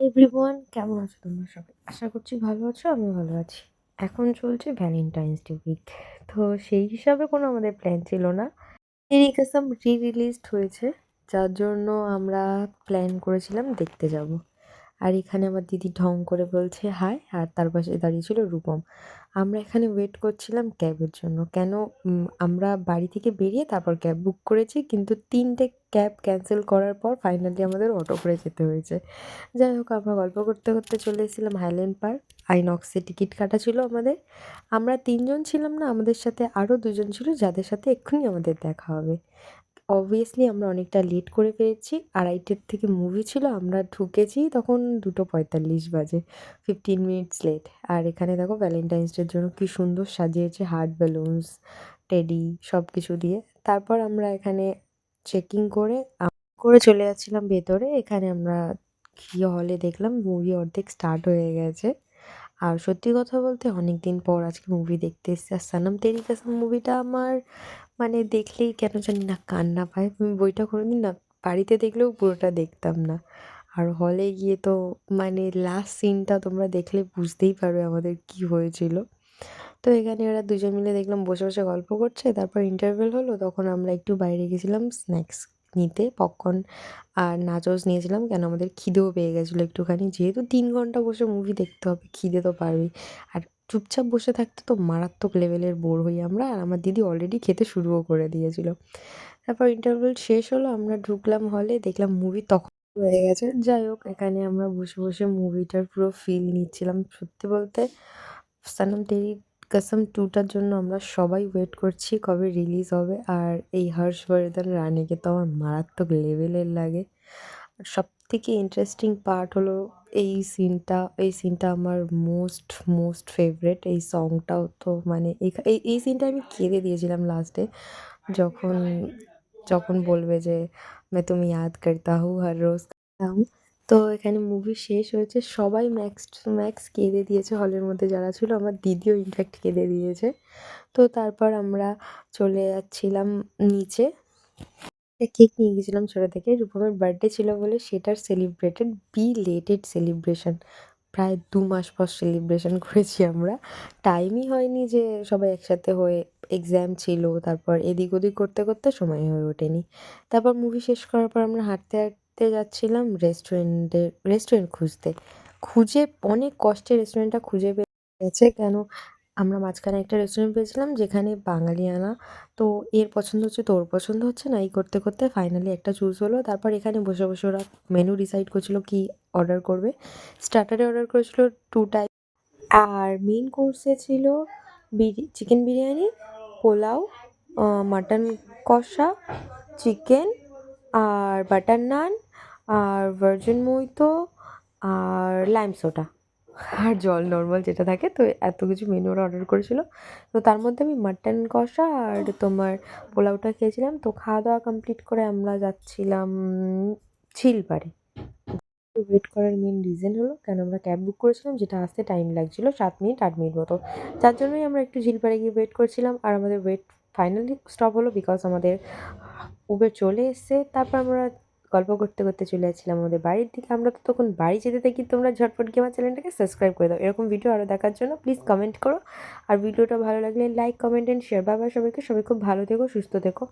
Everyone, কেমন আছো তোমরা সবাই? আশা করছি ভালো আছো, আমিও ভালো আছি। এখন চলছে ভ্যালেন্টাইন্স ডে উইক। তো সেই হিসাবে কোনো আমাদের প্ল্যান ছিল না। তেরি কসম রিলিজড হয়েছে, যার জন্য আমরা প্ল্যান করেছিলাম দেখতে যাব। আর এখানে আমার দিদি ঢং করে বলছে হাই, আর তার পাশে দাঁড়িয়ে ছিল রূপম। আমরা এখানে ওয়েট করছিলাম ক্যাবের জন্য। কেন আমরা বাড়ি থেকে বেরিয়ে তারপর ক্যাব বুক করেছি, কিন্তু ৩টে ক্যাব ক্যান্সেল করার পর ফাইনালি আমাদের অটো করে যেতে হয়েছে। যাই হোক, আমরা গল্প করতে করতে চলে এসেছিলাম হাইল্যান্ড পার্ক। আইনক্সে টিকিট কাটা ছিল আমাদের। আমরা ৩জন ছিলাম না, আমাদের সাথে আরও ২জন ছিল যাদের সাথে এক্ষুনি আমাদের দেখা হবে। অবভিয়াসলি আমরা অনেকটা লেট করে ফেলেছি। ২:৩০ থেকে মুভি ছিল, আমরা ঢুকেছি তখন ২:৪৫ বাজে। 15 মিনিটস লেট। আর এখানে দেখো ভ্যালেন্টাইন্স ডের জন্য কি সুন্দর সাজিয়েছে, হার্ট বেলুনস, টেডি সব কিছু দিয়ে। তারপর আমরা এখানে চেকিং করে চলে যাচ্ছিলাম ভেতরে। এখানে আমরা গিয়ে হলে দেখলাম মুভি অর্ধেক স্টার্ট হয়ে গেছে। আর সত্যি কথা বলতে অনেক দিন পর আজকে মুভি দেখতে এসেছি। আর সনম তেরি কসম মুভিটা আমার মানে দেখলেই কেন জানি না কান্না পায়। আমি বইটা কোনোদিন না বাড়িতে দেখলেও পুরোটা দেখতাম না। আর হলে গিয়ে তো মানে লাস্ট সিনটা তোমরা দেখলে বুঝতেই পারবে আমাদের কি হয়েছিল। তো এখানে ওরা দুজন মিলে দেখলাম বসে বসে গল্প করছে। তারপর ইন্টারভেল হলো, তখন আমরা একটু বাইরে গেছিলাম স্ন্যাক্স নিতে। পপকর্ন আর নাচোস নিয়েছিলাম, কেন আমাদের খিদেও পেয়ে গেছিলো একটুখানি। যেহেতু ৩ ঘন্টা বসে মুভি দেখতে হবে, খিদে তো পারবেই। আর চুপচাপ বসে থাকতে তো মারাত্মক লেভেলের বোর হই আমরা। আর আমার দিদি অলরেডি খেতে শুরুও করে দিয়েছিল। তারপর ইন্টারভেল শেষ হলো, আমরা ঢুকলাম হলে, দেখলাম মুভি তখন হয়ে গেছে। যাই হোক, এখানে আমরা বসে বসে মুভিটার পুরো ফিল নিচ্ছিলাম। সত্যি বলতে সনম তেরি কসম 2টার জন্য আমরা সবাই ওয়েট করছি কবে রিলিজ হবে। আর এই হর্ষবর্ধন রানিকে তো আমার মারাত্মক লেভেলের লাগে। আর সবথেকে ইন্টারেস্টিং পার্ট হলো এই সিনটা আমার মোস্ট মোস্ট ফেভারিট। এই সংটাও তো মানে এই সিনটা আমি কেঁদে দিয়েছিলাম লাস্টে, যখন যখন বলবে যে मैं तुम्हें याद करता हूँ हर रोज करता हूँ। তো এখানে মুভি শেষ হয়েছে, সবাই ম্যাক্স টু ম্যাক্স কেঁদে দিয়েছে হলের মধ্যে যারা ছিল। আমার দিদিও ইনফ্যাক্ট কেঁদে দিয়েছে। তো তারপর আমরা চলে যাচ্ছিলাম নিচে। একটা কেক নিয়ে গেছিলাম ছোটো থেকে, রূপমের বার্থডে ছিল বলে সেটার বিলেটেড সেলিব্রেশন। প্রায় ২ মাস পর সেলিব্রেশন করেছি আমরা। টাইমই হয়নি যে সবাই একসাথে হয়ে, এক্সাম ছিল, তারপর এদিক ওদিক করতে করতে সময় হয়ে ওঠেনি। তারপর মুভি শেষ করার পর আমরা হাঁটতে হাঁটতে যাচ্ছিলাম রেস্টুরেন্ট খুঁজতে। খুঁজে অনেক কষ্টে রেস্টুরেন্টটা খুঁজে পেয়ে গেছে। কেন, আমরা মাঝখানে একটা রেস্টুরেন্ট পেয়েছিলাম যেখানে বাঙালিয়ানা। তো এর পছন্দ হচ্ছে তো ওর পছন্দ হচ্ছে না, এই করতে করতে ফাইনালি একটা চুজ হলো। তারপর এখানে বসে বসে ওরা মেনু ডিসাইড করছিল কি অর্ডার করবে। স্টার্টারে অর্ডার করেছিল 2 টাইপ, আর মেইন কোর্সে ছিল চিকেন বিরিয়ানি, পোলাও, মাটন কষা, চিকেন, আর বাটার নান, আর ভার্জিন মোহিতো, আর লাইম সোডা, আর জল নর্মাল যেটা থাকে। তো এত কিছু মেনু ওরা অর্ডার করেছিল। তো তার মধ্যে আমি মাটন কষা আর তোমার পোলাওটা খেয়েছিলাম। তো খাওয়া দাওয়া কমপ্লিট করে আমরা যাচ্ছিলাম ঝিলপাড়ে। ওয়েট করার মেন রিজন হলো, কেন আমরা ক্যাব বুক করেছিলাম যেটা আসতে টাইম লাগছিল 7 মিনিট 8 মিনিট মতো। যার জন্যই আমরা একটু ঝিলপাড়ে গিয়ে ওয়েট করছিলাম। আর আমাদের ওয়েট ফাইনালি স্টপ হলো বিকজ আমাদের উবের চলে এসছে। তারপর আমরা গল্প করতে করতে চলে যাচ্ছিলাম আমাদের বাড়ির দিকে। আমরা তো তখন বাড়ি যেতে থাকি। তোমরা ঝটপট গিয়ে আমার চ্যানেলটাকে সাবস্ক্রাইব করে দাও। এরকম ভিডিও আরও দেখার জন্য প্লিজ কমেন্ট করো। আর ভিডিওটা ভালো লাগলে like, comment and share. Bye bye সবাইকে। সবাই খুব ভালো থেকো, সুস্থ থেকো।